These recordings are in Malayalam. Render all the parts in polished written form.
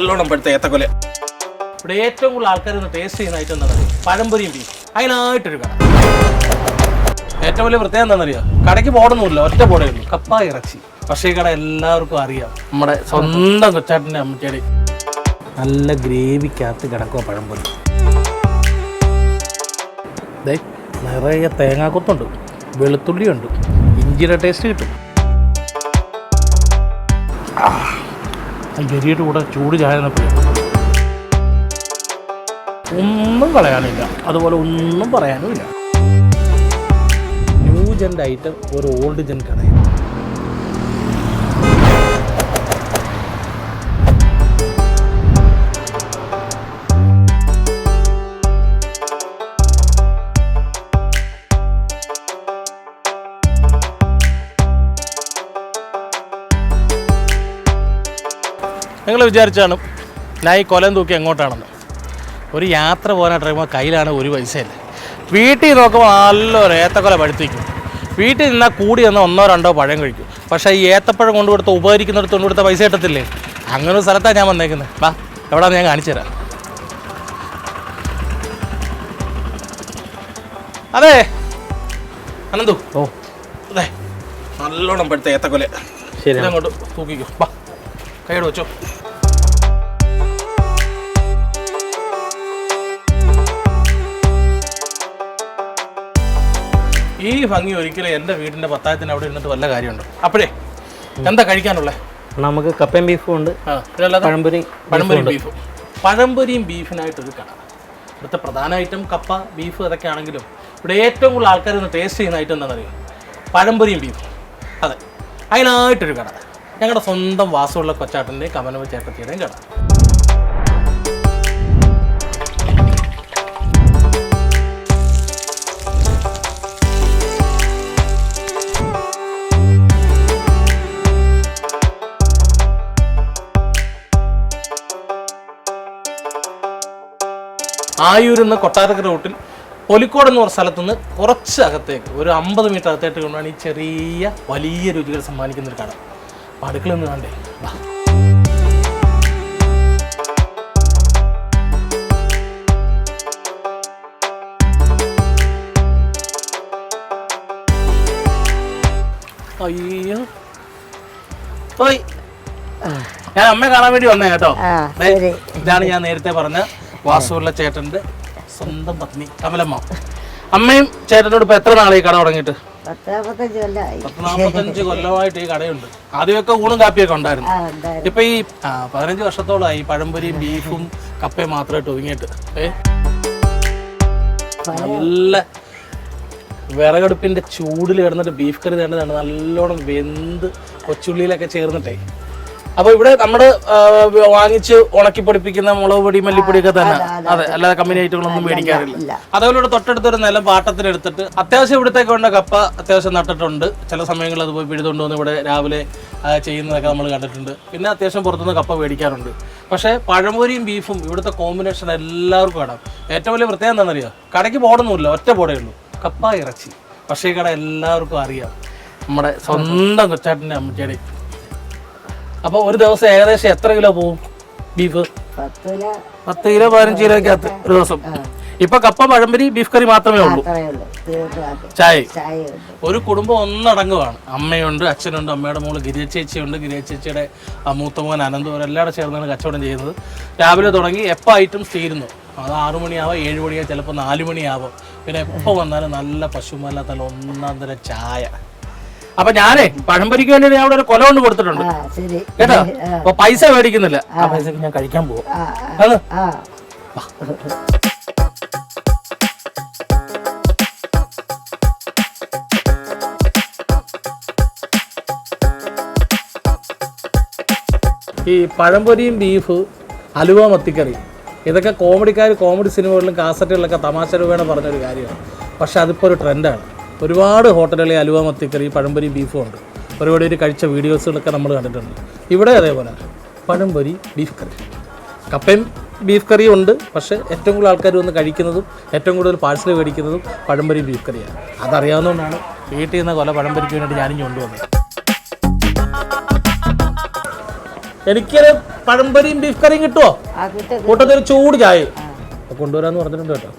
നല്ലോണം പഴുത്ത ഏത്തക്കൊല. ഇവിടെ ഏറ്റവും കൂടുതൽ ആൾക്കാർ ഒന്ന് ടേസ്റ്റ് ചെയ്യുന്നതായിട്ട് എന്താണ് പഴംപൊരിയും ബീഫ്. അതിനായിട്ടൊരു കട. ഏറ്റവും വലിയ പ്രത്യേകം എന്താണെന്നറിയോ, കടയ്ക്ക് പോടൊന്നുമില്ല, ഒറ്റ പോടേ ഉള്ളൂ, കപ്പ ഇറച്ചി. പക്ഷേ ഈ കട എല്ലാവർക്കും അറിയാം, നമ്മുടെ സ്വന്തം കൊച്ചാട്ടിൻ്റെ അമ്മച്ചേടി. നല്ല ഗ്രേവിക്കകത്ത് കിടക്കുക പഴംപൊരി. നിറയെ തേങ്ങാക്കൊത്തുണ്ട്, വെളുത്തുള്ളിയുണ്ട്, ഇഞ്ചിയുടെ ടേസ്റ്റ് കിട്ടും. ഗരിയുടെ കൂടെ ചൂട് ചായ ഒന്നും കളയാനില്ല, അതുപോലെ ഒന്നും പറയാനുമില്ല. ന്യൂ ജെൻ ഐറ്റം ഒരു ഓൾഡ് ജെൻ കടയാണ്. നിങ്ങൾ വിചാരിച്ചാണ് ഞാൻ ഈ കൊലം തൂക്കി എങ്ങോട്ടാണെന്ന്. ഒരു യാത്ര പോകാനായിട്ട് ഇറങ്ങുമ്പോൾ കയ്യിലാണ് ഒരു പൈസയില്ല. വീട്ടിൽ നോക്കുമ്പോൾ നല്ലൊരു ഏത്തക്കൊല പഴുത്തിക്കും. വീട്ടിൽ നിന്നാൽ കൂടി എന്നാൽ 1-2 പഴം കഴിക്കും. പക്ഷേ ഈ ഏത്തപ്പഴം കൊണ്ടുകൊടുത്ത് ഉപകരിക്കുന്നിടത്ത് കൊണ്ടുകൊടുത്ത പൈസ കിട്ടത്തില്ലേ? അങ്ങനെ ഒരു സ്ഥലത്താണ് ഞാൻ വന്നേക്കുന്നത്. വാ, എവിടെയാണെന്ന് ഞാൻ കാണിച്ചു തരാം. അതെ അനന്തു, ഓ അതെ, നല്ലോണം പഴുത്ത ഏത്തക്കൊല. ശരി, അങ്ങോട്ട് തൂക്കിക്കോ. വാ, കൈയ്യോട് വെച്ചോ. ഈ ഭംഗി ഒരിക്കലും എൻ്റെ വീടിൻ്റെ പത്തായത്തിന് അവിടെ ഇരുന്നിട്ട് വല്ല കാര്യമുണ്ടോ? അപ്പോഴേ എന്താ കഴിക്കാനുള്ളത്? നമുക്ക് കപ്പയും ബീഫും ഉണ്ട്, പഴംപൊരിയും ബീഫും. പഴംപൊരിയും ബീഫിനായിട്ടൊരു കട. ഇവിടുത്തെ പ്രധാന ഐറ്റം കപ്പ, ബീഫ് അതൊക്കെ ആണെങ്കിലും ഇവിടെ ഏറ്റവും കൂടുതൽ ആൾക്കാർ ഒന്ന് ടേസ്റ്റ് ചെയ്യുന്ന ഐറ്റം എന്താണെന്നറിയോ? പഴംപൊരിയും ബീഫും. അതെ, അതിനായിട്ടൊരു കട. ഞങ്ങളുടെ സ്വന്തം വാസമുള്ള കൊച്ചാട്ടൻ്റെയും കമനവ ചേട്ടത്തിയുടെയും കട. ആയൂരിൽ കൊട്ടാരക്കര റൂട്ടിൽ പൊലിക്കോട് എന്ന് പറഞ്ഞ സ്ഥലത്തുനിന്ന് കുറച്ച് അകത്തേക്ക് ഒരു 50 മീറ്റർ അകത്തേക്ക് കൊണ്ടാണ് ഈ ചെറിയ വലിയ രുചികൾ സമ്മാനിക്കുന്നൊരു കട. അപ്പോൾ അടുക്കള നിന്ന് കണ്ടേ. അയ്യോ, ഓയ്, ഞാൻ അമ്മയെ കാണാൻ വേണ്ടി വന്നേ കേട്ടോ. ഇതാണ് ഞാൻ നേരത്തെ പറഞ്ഞ വാസുള്ള ചേട്ടൻ്റെ സ്വന്തം പത്നി കമലമ്മ. അമ്മയും ചേട്ടനോട് ഇപ്പൊ എത്ര നാളെ ഈ കട തുടങ്ങിയിട്ട്? 40-45 കൊല്ലമായിട്ട് ഈ കടയുണ്ട്. ആദ്യമൊക്കെ ഊണും കാപ്പിയൊക്കെ ഉണ്ടായിരുന്നു. ഇപ്പൊ ഈ 15 വർഷത്തോളമായി പഴംപൊരിയും ബീഫും കപ്പയും മാത്രമായിട്ട് ഒതുങ്ങിയിട്ട്. നല്ല വിറകടുപ്പിന്റെ ചൂടിൽ കിടന്നിട്ട് ബീഫ് കറി തേണ്ടതാണ് നല്ലോണം വെന്ത് കൊച്ചുള്ളിയിലൊക്കെ ചേർന്നിട്ടേ. അപ്പോൾ ഇവിടെ നമ്മുടെ വാങ്ങിച്ച് ഉണക്കി പൊടിപ്പിക്കുന്ന മുളക് പൊടി, മല്ലിപ്പൊടിയൊക്കെ തന്നെ. അതെ, അല്ലാതെ കമ്പനി ഐറ്റങ്ങളൊന്നും മേടിക്കാറില്ല. അതേപോലെ തൊട്ടടുത്തൊരു നിലം പാട്ടത്തിനെടുത്തിട്ട് അത്യാവശ്യം ഇവിടത്തേക്ക് വേണ്ട കപ്പ അത്യാവശ്യം നട്ടിട്ടുണ്ട്. ചില സമയങ്ങളിൽ അത് പോയി പിഴുതുകൊണ്ടുവന്ന് ഇവിടെ രാവിലെ ചെയ്യുന്നതൊക്കെ നമ്മൾ കണ്ടിട്ടുണ്ട്. പിന്നെ അത്യാവശ്യം പുറത്തുനിന്ന് കപ്പ മേടിക്കാറുണ്ട്. പക്ഷേ പഴംപൊരിയും ബീഫും ഇവിടുത്തെ കോമ്പിനേഷൻ എല്ലാവർക്കും കാണാം. ഏറ്റവും വലിയ പ്രത്യേകം എന്താണെന്നറിയോ, കടയ്ക്ക് പോടൊന്നുമില്ല, ഒറ്റ പോടേ ഉള്ളൂ, കപ്പ ഇറച്ചി. പക്ഷേ ഈ കട എല്ലാവർക്കും അറിയാം, നമ്മുടെ സ്വന്തം കൊച്ചാട്ടിൻ്റെ അമ്മച്ചേടി. അപ്പോൾ ഒരു ദിവസം ഏകദേശം എത്ര കിലോ പോവും ബീഫ്? 10 കിലോ 15 കിലോയ്ക്കകത്ത് ഒരു ദിവസം. ഇപ്പൊ കപ്പ, പഴംപൊരി, ബീഫ് കറി മാത്രമേ ഉള്ളൂ. ചായ. ഒരു കുടുംബം ഒന്നടങ്കമാണ്. അമ്മയുണ്ട്, അച്ഛനുണ്ട്, അമ്മയുടെ മോള് ഗിരിചേച്ചിയുണ്ട്, ഗിരിചേച്ചിയുടെ മൂത്തമോൻ അനന്തു, അവരെല്ലാവരും ചേർന്നാണ് കച്ചവടം ചെയ്യുന്നത്. രാവിലെ തുടങ്ങി എപ്പോൾ ഐറ്റംസ് തീരുന്നു, അത് 6 മണിയാവാം, 7 മണിയാവും, ചിലപ്പോൾ 4 മണിയാവും. പിന്നെ എപ്പോൾ വന്നാലും നല്ല പശുമല്ല, നല്ല 1-ാം തരം ചായ. അപ്പൊ ഞാനേ പഴംപൊരിക്ക് വേണ്ടി ഞാൻ അവിടെ ഒരു കൊല കൊണ്ട് കൊടുത്തിട്ടുണ്ട് കേട്ടോ. അപ്പൊ പൈസ മേടിക്കുന്നില്ല, ആ പൈസക്ക് ഞാൻ കഴിക്കാൻ പോകും. ഈ പഴംപൊരിയും ബീഫ്, അലുവ മത്തിക്കറി, ഇതൊക്കെ കോമഡി സിനിമകളിലും കാസറ്റുകളിലൊക്കെ തമാശ രൂപേണ പറഞ്ഞൊരു കാര്യമാണ്. പക്ഷെ അതിപ്പോൾ ഒരു ട്രെൻഡാണ്. ഒരുപാട് ഹോട്ടലുകളിൽ അലുവ മത്തിക്കറി, പഴംപൊരി, ബീഫും ഉണ്ട്. ഒരുപാട് പേര് കഴിച്ച വീഡിയോസുകളൊക്കെ നമ്മൾ കണ്ടിട്ടുണ്ട്. ഇവിടെ അതേപോലെ പഴംപൊരി, ബീഫ് കറി, കപ്പയും ബീഫ് കറിയും ഉണ്ട്. പക്ഷേ ഏറ്റവും കൂടുതൽ ആൾക്കാർ വന്ന് കഴിക്കുന്നതും ഏറ്റവും കൂടുതൽ പാഴ്സൽ മേടിക്കുന്നതും പഴംപൊരി, ബീഫ് കറിയാണ്. അതറിയാവുന്നതുകൊണ്ടാണ് വീട്ടിൽ നിന്ന് കൊല പഴംപൊരിക്ക് വേണ്ടി ഞാനും കൊണ്ടുവന്നത്. എനിക്കൊരു പഴംപൊരിയും ബീഫ് കറിയും കിട്ടുമോ? കൂട്ടത്തിൽ ചൂട് ചായ കൊണ്ടുവരാന്ന് പറഞ്ഞിട്ടുണ്ട് കേട്ടോ.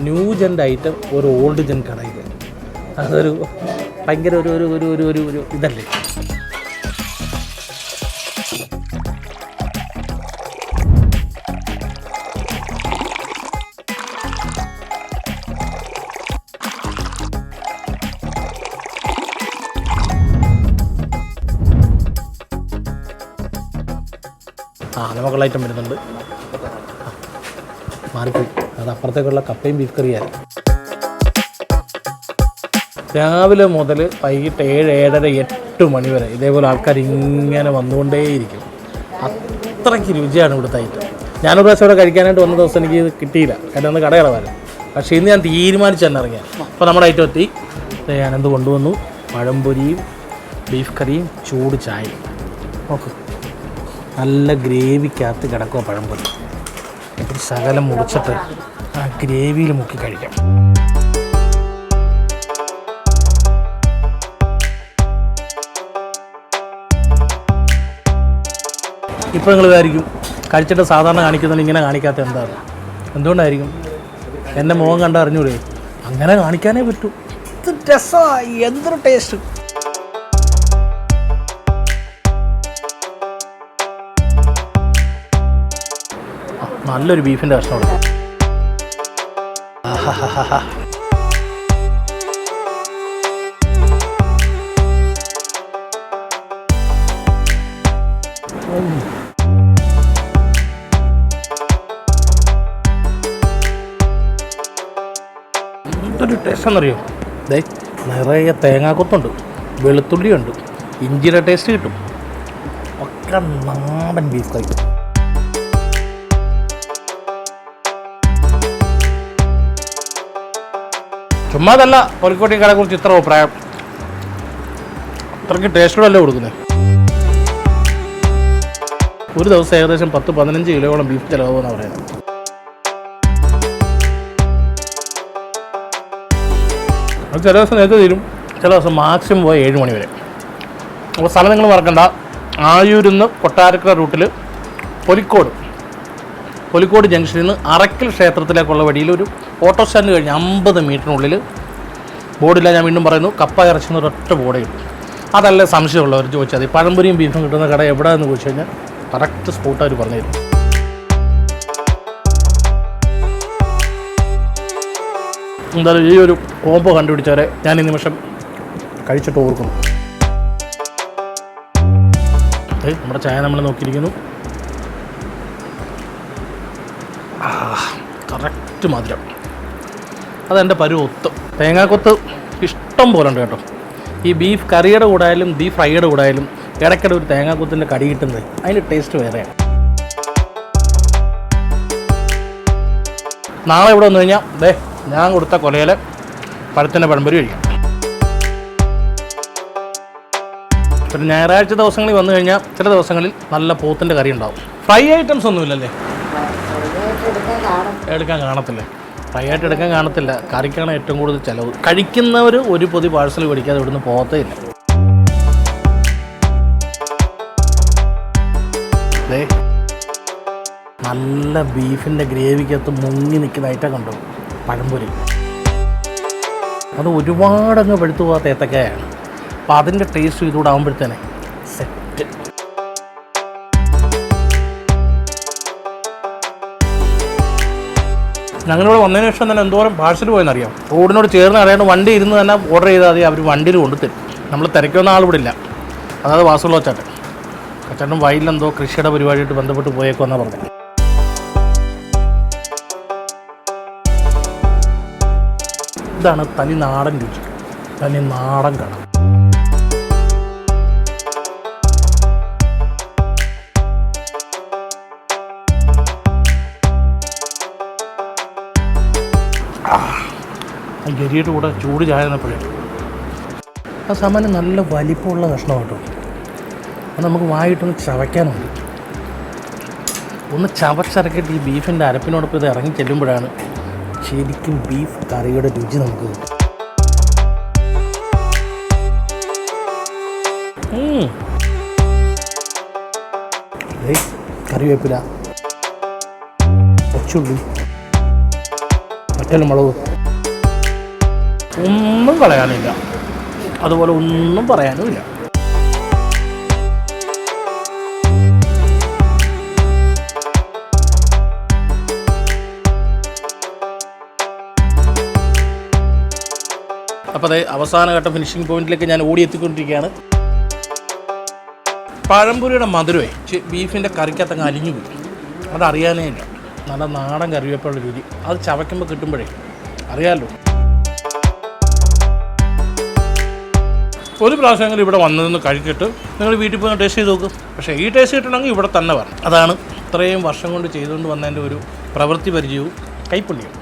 ന്യൂ ജെൻ ഐറ്റം ഒരു ഓൾഡ് ജെൻ കടയിൽ, അതൊരു ഭയങ്കര ഒരു ഒരു ഒരു ഒരു ഒരു ഒരു ഇതല്ലേ. നമുക്കുള്ള ഐറ്റം വരുന്നുണ്ട്. മാറിപ്പോയി, അത് അപ്പുറത്തേക്കുള്ള കപ്പയും ബീഫ് കറിയാണ്. രാവിലെ മുതൽ വൈകിട്ട് 7, 7:30, 8 മണി വരെ ഇതേപോലെ ആൾക്കാർ ഇങ്ങനെ വന്നുകൊണ്ടേയിരിക്കും. അത്രയ്ക്ക് രുചിയാണ് ഇവിടുത്തെ ഐറ്റം. ഞാനൊരു പ്രാവശ്യം ഇവിടെ കഴിക്കാനായിട്ട് വന്ന ദിവസം എനിക്ക് ഇത് കിട്ടിയില്ല, കാരണം ഒന്ന് കടയിളവാനും. പക്ഷേ ഇന്ന് ഞാൻ തീരുമാനിച്ച് തന്നെ ഇറങ്ങിയ. അപ്പോൾ നമ്മുടെ ഐറ്റം എത്തി. ഞാനെന്ത് കൊണ്ടുവന്നു? പഴംപൊരിയും ബീഫ് കറിയും ചൂട് ചായയും. നോക്ക്, നല്ല ഗ്രേവിക്കകത്ത് കിടക്കുക പഴംപൊരി. ഒരു ശകലം മുറിച്ചിട്ട് ആ ഗ്രേവിയിൽ മുക്കി കഴിക്കാം. ഇപ്പോൾ നിങ്ങൾ വിചാരിക്കും കഴിച്ചിട്ട് സാധാരണ കാണിക്കുന്നതിന് ഇങ്ങനെ കാണിക്കാത്ത എന്താണ്? എന്തുകൊണ്ടായിരിക്കും? എൻ്റെ മുഖം കണ്ട അറിഞ്ഞൂടെ? അങ്ങനെ കാണിക്കാനേ പറ്റൂ. ഇത് രസമായി, എന്തൊരു ടേസ്റ്റ്. നല്ലൊരു ബീഫിൻ്റെ കഷ്ണം കൊടുക്കും. എന്തൊരു ടേസ്റ്റ് എന്നറിയോ? ദേ നിറയെ തേങ്ങാക്കൊത്തുണ്ട്, വെളുത്തുള്ളിയുണ്ട്, ഇഞ്ചിയുടെ ടേസ്റ്റ് കിട്ടും. ഒക്കെ നാടൻ ബീഫ് കറി. ചുമ്മാതല്ല കോഴിക്കോട്ടെ കടയെ കുറിച്ച് ഇത്ര അഭിപ്രായം. അത്രയ്ക്ക് ടേസ്റ്റോടല്ലേ കൊടുക്കുന്നത്. ഒരു ദിവസം ഏകദേശം 10-15 കിലോയോളം ബീഫ് ചിലവാകുമെന്നാണ് പറയുന്നത്. അത് ചില ദിവസം നേരത്തെ തീരും, ചില ദിവസം മാക്സിമം പോയി 7 മണി വരെ. അപ്പോൾ സ്ഥലം നിങ്ങൾ മറക്കണ്ട, ആയൂരിൽ നിന്ന് കൊട്ടാരക്കര റൂട്ടിൽ പൊലിക്കോട് ജംഗ്ഷനിൽ നിന്ന് അറക്കൽ ക്ഷേത്രത്തിലേക്കുള്ള വഴിയിൽ ഒരു ഓട്ടോ സ്റ്റാൻഡ് കഴിഞ്ഞ് 50 മീറ്ററിനുള്ളിൽ ബോർഡില്ല, ഞാൻ വീണ്ടും പറയുന്നു, കപ്പ ഇറച്ചുന്ന ഒരൊറ്റ ബോർഡേ കിട്ടും. അതല്ലേ സംശയമുള്ളവർ ചോദിച്ചാൽ മതി. പഴംപൊരിയും ബീഫും കിട്ടുന്ന കട എവിടെയെന്ന് ചോദിച്ചു കഴിഞ്ഞാൽ കറക്റ്റ് സ്പോട്ട് അവർ പറഞ്ഞു തരും. എന്തായാലും ഈ ഒരു കോംബോ കണ്ടുപിടിച്ചവരെ ഞാൻ ഈ നിമിഷം കഴിച്ചിട്ട് ഓർക്കുന്നു. നമ്മുടെ ചായ നമ്മൾ നോക്കിയിരിക്കുന്നു. കറക്റ്റ് മധുരം, അതെൻ്റെ ഒത്ത്. തേങ്ങാക്കൊത്ത് ഇഷ്ടം പോലെ ഉണ്ട് കേട്ടോ. ഈ ബീഫ് കറിയുടെ കൂടെ ആയാലും ബീഫ് ഫ്രൈയുടെ കൂടെ ആയാലും ഇടയ്ക്കിടെ ഒരു തേങ്ങാക്കൊത്തിൻ്റെ കടി കിട്ടുന്നത് അതിൻ്റെ ടേസ്റ്റ് വേറെയാണ്. നാളെ ഇവിടെ വന്നു കഴിഞ്ഞാൽ ഞാൻ കൊടുത്ത കൊലയിലെ പഴത്തിൻ്റെ പഴംപൊരി കഴിക്കാം. പിന്നെ ഞായറാഴ്ച ദിവസങ്ങളിൽ വന്നു കഴിഞ്ഞാൽ ചില ദിവസങ്ങളിൽ നല്ല പോത്തിൻ്റെ കറി ഉണ്ടാവും. ഫ്രൈ ഐറ്റംസ് ഒന്നുമില്ലല്ലേ? എടുക്കാൻ കാണത്തില്ലേ? ഫ്രൈ ആയിട്ട് എടുക്കാൻ കാണത്തില്ല. കറിക്കാണ് ഏറ്റവും കൂടുതൽ ചിലവ്. കഴിക്കുന്നവർ ഒരു പൊതി പാഴ്സൽ മേടിക്കാതെ ഇവിടുന്ന് പോകത്തേ ഇല്ല. നല്ല ബീഫിൻ്റെ ഗ്രേവിക്കകത്ത് മുങ്ങി നിൽക്കുന്ന ഐറ്റം കണ്ടോ പഴംപൊരി. അത് ഒരുപാടങ്ങ് വെളുത്തു പോകാത്ത ഏത്തക്കായാണ്. അപ്പോൾ അതിൻ്റെ ടേസ്റ്റ് ഇതുകൂടെ ആകുമ്പോഴത്തേനെ സെറ്റ്. ഞങ്ങളിവിടെ വന്നതിന് ശേഷം തന്നെ എന്തോരം പാഴ്സൽ പോയെന്നറിയാം. റോഡിനോട് ചേർന്ന് അറിയാണ്ട് വണ്ടി ഇരുന്ന് തന്നെ ഓർഡർ ചെയ്താൽ മതി, അവർ വണ്ടിയിൽ കൊണ്ടുതരും. നമ്മൾ തിരക്കൊന്ന ആളിവിടെ ഇല്ല. അതായത് വാസുള്ള ചേട്ടൻ. ചേട്ടൻ വയലിലെന്തോ കൃഷിയുടെ പരിപാടിയായിട്ട് ബന്ധപ്പെട്ട് പോയേക്കുമെന്നാണ് പറഞ്ഞത്. ഇതാണ് തനി നാടൻ രുചി, തനി നാടൻ കട. ഗരിയുടെ കൂടെ ചൂട് ചായ തന്നപ്പോഴേ ആ സാമാന്യം നല്ല വലിപ്പമുള്ള കഷ്ണം കേട്ടോ. അത് നമുക്ക് വായിട്ടൊന്ന് ചവയ്ക്കാനുണ്ട്. ഒന്ന് ചവച്ചരക്കിട്ട് ഈ ബീഫിൻ്റെ അരപ്പിനോടൊപ്പം ഇത് ഇറങ്ങി ചെല്ലുമ്പോഴാണ് ശരിക്കും ബീഫ് കറിയുടെ രുചി നമുക്ക് കിട്ടും. കറിവേപ്പില, കൊച്ചുള്ളി, വറ്റൽമുളക്, ഒന്നും കളയാനില്ല, അതുപോലെ ഒന്നും പറയാനുമില്ല. അപ്പോൾ അതേ അവസാനഘട്ട ഫിനിഷിംഗ് പോയിന്റിലേക്ക് ഞാൻ ഓടിയെത്തിക്കൊണ്ടിരിക്കുകയാണ്. പഴംപൊരിയുടെ മധുരമേ ബീഫിൻ്റെ കറിക്കകത്തങ്ങ് അലിഞ്ഞു പോയി, അതറിയാനേ ഇല്ല. നല്ല നാടൻ കറിവേപ്പുള്ള രുചി, അത് ചവയ്ക്കുമ്പോൾ കിട്ടുമ്പോഴേ അറിയാമല്ലോ. ഒരു പ്രാവശ്യമെങ്കിലും ഇവിടെ വന്നതെന്ന് കഴിച്ചിട്ട് നിങ്ങൾ വീട്ടിൽ പോയി ടേസ്റ്റ് ചെയ്ത് നോക്കും. പക്ഷേ ഈ ടേസ്റ്റ് കിട്ടണമെങ്കിൽ ഇവിടെ തന്നെ വരണം. അതാണ് ഇത്രയും വർഷം കൊണ്ട് ചെയ്തുകൊണ്ട് വന്നതിൻ്റെ ഒരു പ്രവൃത്തി പരിചയവും കൈപ്പുണ്യവും.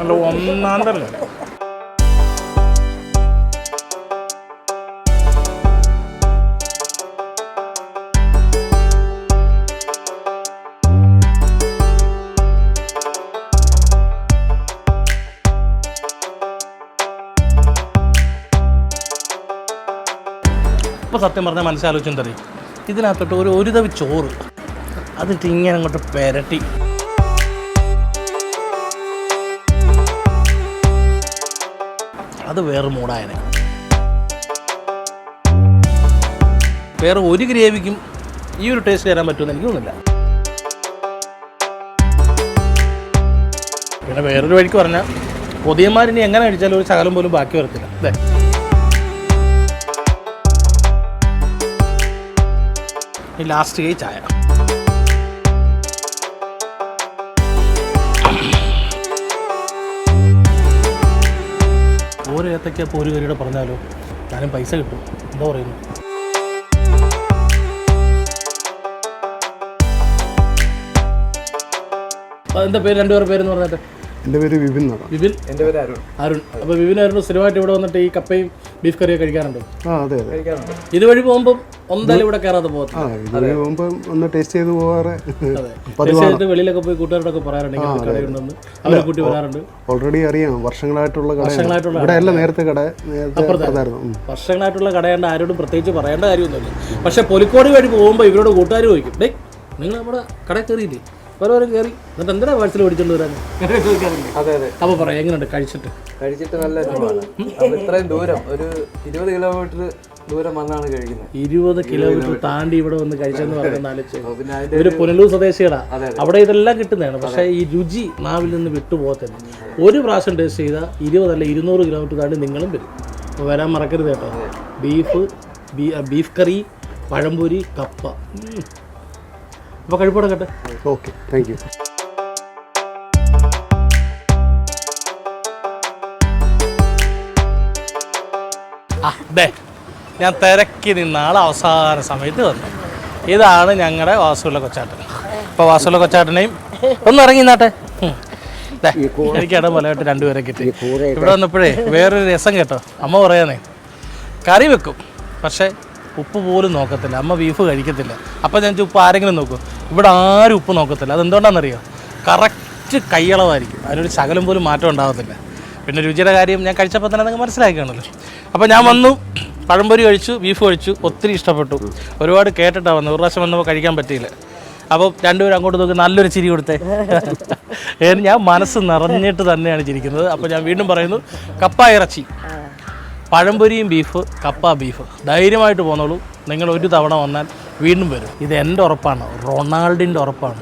നല്ല ഒന്നാം തന്നെ. ഇപ്പോൾ സത്യം പറഞ്ഞാൽ മനസ്സാലോചിച്ചും തരും, ഇതിനകത്തോട്ട് ഒരു തവി ചോറ് അതിട്ട് ഇങ്ങനെ അങ്ങോട്ട് പെരട്ടി അത് വേറെ മൂടായനെ. വേറെ ഒരു ഗ്രേവിക്കും ഈ ഒരു ടേസ്റ്റ് തരാൻ പറ്റുമെന്ന് എനിക്ക് തോന്നുന്നില്ല. പിന്നെ വേറൊരു വഴിക്ക് പറഞ്ഞാൽ പൊതിയന്മാരിനി എങ്ങനെ കഴിച്ചാലും ഒരു ശകലം പോലും ബാക്കി വരത്തില്ല. അതെ, ഈ ലാസ്റ്റ് കൈ ചായ. ഓരോ ഏത്തയ്ക്കപ്പോൾ ഒരു കറിയുടെ പറഞ്ഞാലോ ഞാനും പൈസ കിട്ടും. എന്താ പറയുന്നു? എന്താ പേര്, രണ്ടുപേരുടെ പേരെന്ന് പറഞ്ഞിട്ട്? എൻ്റെ പേര് വിപിൻ. വിപിൻ. എൻ്റെ പേര് അരുൺ. അരുൺ. അപ്പോൾ വിപിൻ അരുൺ സ്ഥിരമായിട്ട് ഇവിടെ വന്നിട്ട് ഈ കപ്പയും ബീഫ് കറിയൊക്കെ കഴിക്കാറുണ്ടോ? ആ അതെ അതെ, കഴിക്കാറുണ്ട്. ഇതുവഴി പോകുമ്പോൾ എന്തായാലും ഇവിടെ കയറാതെ പോകത്തില്ല. ഇതുവഴി പോകുമ്പോൾ ഒന്ന് ടേസ്റ്റ് ചെയ്ത് പോകാറ്. തീർച്ചയായിട്ടും വെളിയിലൊക്കെ പോയി കൂട്ടുകാരോടൊക്കെ പറയാറുണ്ട് ഇങ്ങനെ ഒരു കടയുണ്ടെന്ന്, അവരെ കൂട്ടി വരാറുണ്ട്. ഓൾറെഡി അറിയാം, വർഷങ്ങളായിട്ടുള്ള വർഷങ്ങളായിട്ടുള്ള ഇവിടെ അല്ല, നേരത്തെ കട അപ്പുറത്തായിരുന്നു. വർഷങ്ങളായിട്ടുള്ള കടയുണ്ട്, ആരോടും പ്രത്യേകിച്ച് പറയേണ്ട കാര്യമൊന്നുമില്ല. പക്ഷെ പൊലിക്കോട് വഴി പോകുമ്പോൾ ഇവരോട് കൂട്ടുകാർ ചോദിക്കും, ഡേ നിങ്ങൾ നമ്മുടെ കടയിൽ കയറിയില്ലേ? പലവരും കയറി എന്നിട്ട് എന്തിനാ പാഴ്സൽ മേടിച്ചോണ്ട് വരാൻ ചോദിക്കാറില്ലേ? അതെ അതെ. അപ്പോൾ പറയാം എങ്ങനെയുണ്ട് കഴിച്ചിട്ട്? നല്ല അനുഭവമാണ്. അപ്പോൾ ഇത്രയും ദൂരം, ഒരു 20 കിലോമീറ്റർ ദൂരം വന്നാണ് കഴിക്കുന്നത്. 20 കിലോമീറ്റർ താണ്ടി ഇവിടെ വന്ന് കഴിച്ചെന്ന് പറയുന്ന ഒരു പുനലൂർ സ്വദേശികളാ. അവിടെ ഇതെല്ലാം കിട്ടുന്നതാണ്. പക്ഷേ ഈ രുചി നാവിൽ നിന്ന് വിട്ടുപോകത്തില്ല. ഒരു പ്രാവശ്യം ടേസ്റ്റ് ചെയ്താൽ 20 അല്ല 200 കിലോമീറ്റർ താണ്ടി നിങ്ങളും വരും. അപ്പോൾ വരാൻ മറക്കരുത് കേട്ടോ. ബീഫ് കറി, പഴംപൊരി, കപ്പ. അപ്പോൾ കഴിപ്പോടക്കട്ടെ. Okay, thank you. അതെ, ഞാൻ തിരക്കി നിന്ന ആൾ അവസാന സമയത്ത് വന്നു. ഇതാണ് ഞങ്ങളുടെ വാസുള്ള കൊച്ചാട്ടൻ. ഇപ്പോൾ വാസുള്ള കൊച്ചാട്ടനെയും ഒന്ന് ഇറങ്ങി നിന്നാട്ടെ. എനിക്ക് ഇടം പോലെയായിട്ട് രണ്ടുപേരെ കിട്ടി. ഇവിടെ വന്നപ്പോഴേ വേറൊരു രസം കേട്ടോ. അമ്മ പറയാനേ, കറി വെക്കും പക്ഷേ ഉപ്പ് പോലും നോക്കത്തില്ല. അമ്മ ബീഫ് കഴിക്കത്തില്ല. അപ്പോൾ ഞാൻ ഉപ്പ് ആരെങ്കിലും നോക്കും. ഇവിടെ ആരും ഉപ്പ് നോക്കത്തില്ല. അതെന്തുകൊണ്ടാണെന്നറിയോ? കറക്റ്റ് കൈയളവായിരിക്കും. അതിനൊരു ശകലം പോലും മാറ്റം ഉണ്ടാകത്തില്ല. പിന്നെ രുചിയുടെ കാര്യം ഞാൻ കഴിച്ചപ്പോൾ തന്നെ നിങ്ങൾക്ക് മനസ്സിലാക്കിയാണല്ലോ. അപ്പോൾ ഞാൻ വന്നു, പഴംപൊരി കഴിച്ചു, ബീഫ് കഴിച്ചു, ഒത്തിരി ഇഷ്ടപ്പെട്ടു. ഒരുപാട് കേട്ടിട്ടാണ് വന്നത്. ഒരു പ്രാവശ്യം വന്നപ്പോൾ കഴിക്കാൻ പറ്റിയില്ല. അപ്പോൾ രണ്ടുപേരും അങ്ങോട്ട് നോക്കി നല്ലൊരു ചിരി കൊടുത്തേ. ഞാൻ മനസ്സ് നിറഞ്ഞിട്ട് തന്നെയാണ് ചിരിക്കുന്നത്. അപ്പോൾ ഞാൻ വീണ്ടും പറയുന്നു, കപ്പ ഇറച്ചി, പഴംപൊരിയും ബീഫ്, കപ്പ ബീഫ്, ധൈര്യമായിട്ട് പോന്നോളൂ. നിങ്ങൾ ഒരു തവണ വന്നാൽ വീണ്ടും വരും. ഇത് എൻ്റെ ഉറപ്പാണ്, റൊണാൾഡിൻ്റെ ഉറപ്പാണ്.